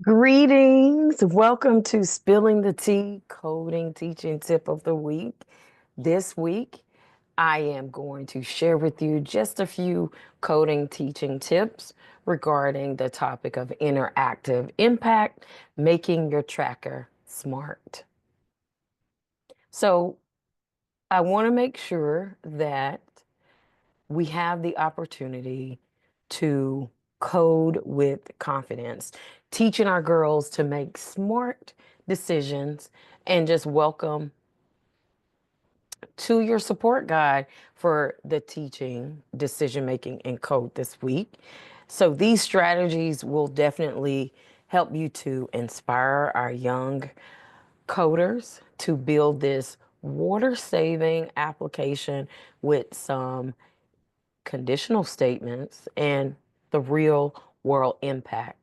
Greetings. Welcome to Spilling the Tea Coding Teaching Tip of the Week. This week, I am going to share with you just a few coding teaching tips regarding the topic of interactive impact, making your tracker smart. So, I want to make sure that we have the opportunity to code with confidence, teaching our girls to make smart decisions and just welcome to your support guide for the teaching, decision making, and code this week. So, these strategies will definitely help you to inspire our young coders to build this water saving application with some conditional statements and the real world impact.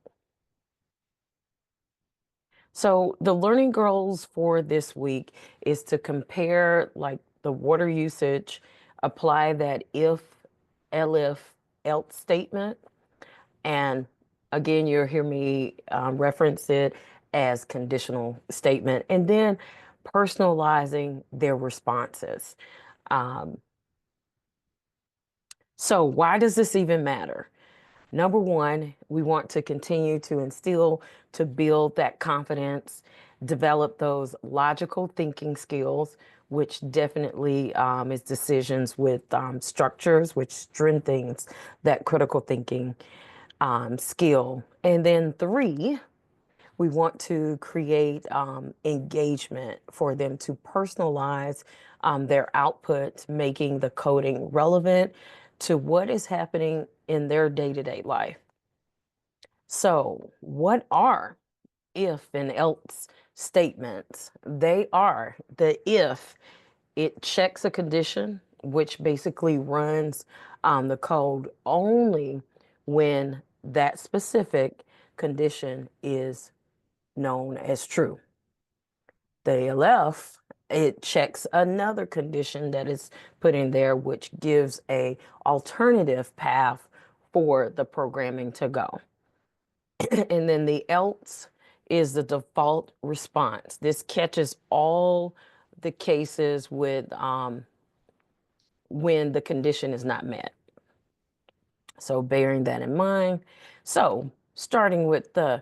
So the learning goals for this week is to compare like the water usage, apply that if, elif, else statement, and again, you'll hear me reference it as conditional statement, and then personalizing their responses. Um, so why does this even matter? Number one, we want to continue to instill, to build that confidence, develop those logical thinking skills, which definitely is decisions with structures, which strengthens that critical thinking skill. And then three, we want to create engagement for them to personalize their output, making the coding relevant to what is happening in their day to day life. So, what are if and else statements? They are the if, it checks a condition, which basically runs the code only when that specific condition is known as true. The elif, it checks another condition that is put in there, which gives a alternative path for the programming to go. And then the else is the default response. This catches all the cases with when the condition is not met. So bearing that in mind. So starting with the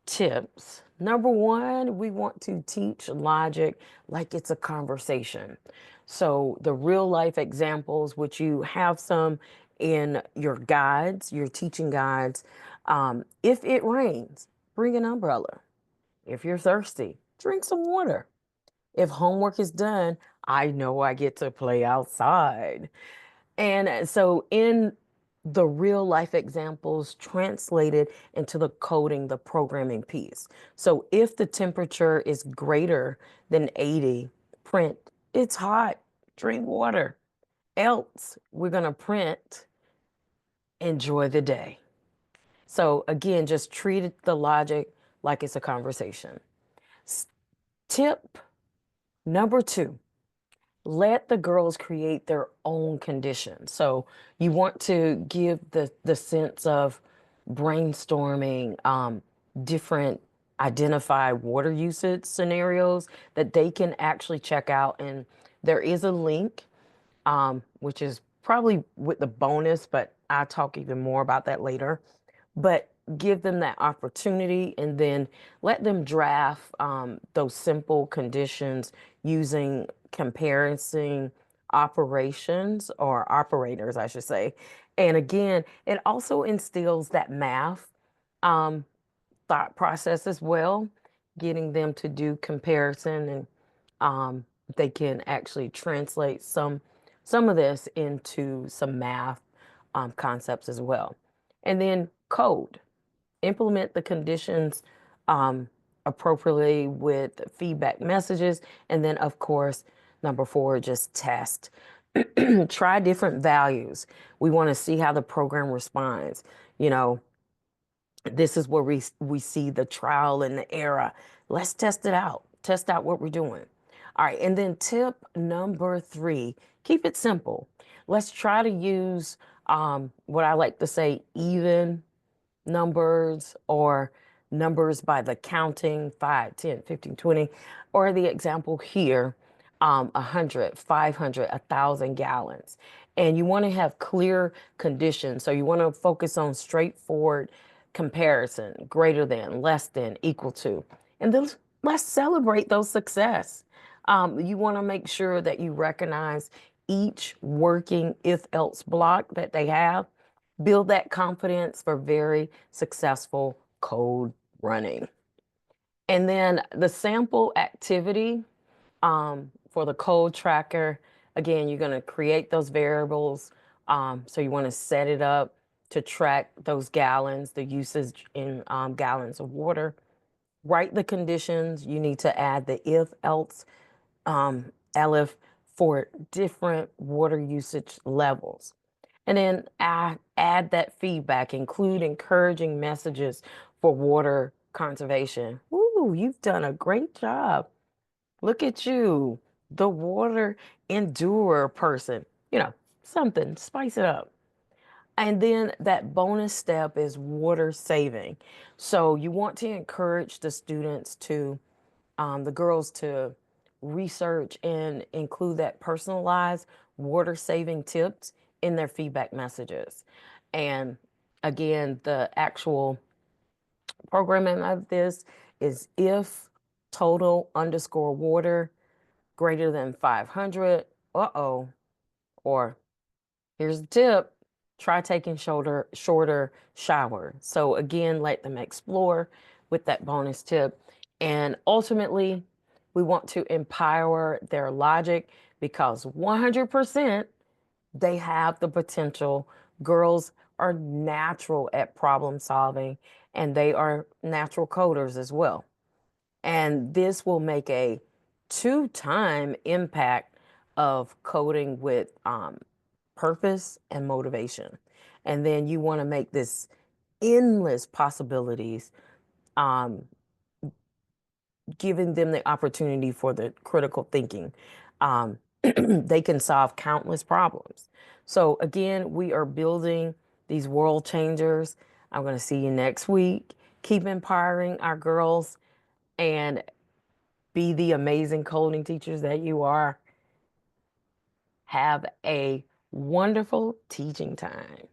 tips. Number one, we want to teach logic like it's a conversation. So the real life examples, which you have some in your guides, your teaching guides. If it rains, bring an umbrella. If you're thirsty, drink some water. If homework is done, I know I get to play outside. And so in the real life examples translated into the coding, the programming piece. So if the temperature is greater than 80, print, it's hot, drink water. Else, we're going to print, enjoy the day. So again, just treat the logic like it's a conversation. Tip number two, let the girls create their own conditions. So you want to give the sense of brainstorming different identified water usage scenarios that they can actually check out. And there is a link, which is probably with the bonus, but I'll talk even more about that later. But give them that opportunity and then let them draft those simple conditions using comparison operations or operators, I should say. And again, it also instills that math um, thought process as well, getting them to do comparison and they can actually translate some of this into some math concepts as well. And then code, implement the conditions um, appropriately with feedback messages. And then, of course, number four, just test. Try different values. We want to see how the program responds. You know, this is where we see the trial and the error. Let's test it out. Test out what we're doing. All right, and then tip number three, keep it simple. Let's try to use, what I like to say, even numbers or, numbers by the counting 5, 10, 15, 20, or the example here, 100, 500, 1,000 gallons. And you want to have clear conditions. So you want to focus on straightforward comparison, greater than, less than, equal to. And then let's celebrate those success. You want to make sure that you recognize each working if else block that they have. Build that confidence for very successful code running. And then the sample activity for the code tracker, again, you're going to create those variables. So you want to set it up to track those gallons, the usage in gallons of water. Write the conditions. You need to add the if else elif for different water usage levels. And then add that feedback, include encouraging messages for water conservation. Ooh, you've done a great job. Look at you, the water endurer person. Something, spice it up. And then that bonus step is water saving. So you want to encourage the students to the girls to research and include that personalized water saving tips in their feedback messages. And again, the actual programming of this is if total underscore water greater than 500, or here's the tip, try taking shorter shower. So again, let them explore with that bonus tip. And ultimately, we want to empower their logic because 100% they have the potential. Girls are natural at problem solving and they are natural coders as well. And this will make a two-time impact of coding with purpose and motivation. And then you want to make this endless possibilities, um, giving them the opportunity for the critical thinking. They can solve countless problems. So again, we are building these world changers. I'm going to see you next week. Keep empowering our girls and be the amazing coding teachers that you are. Have a wonderful teaching time.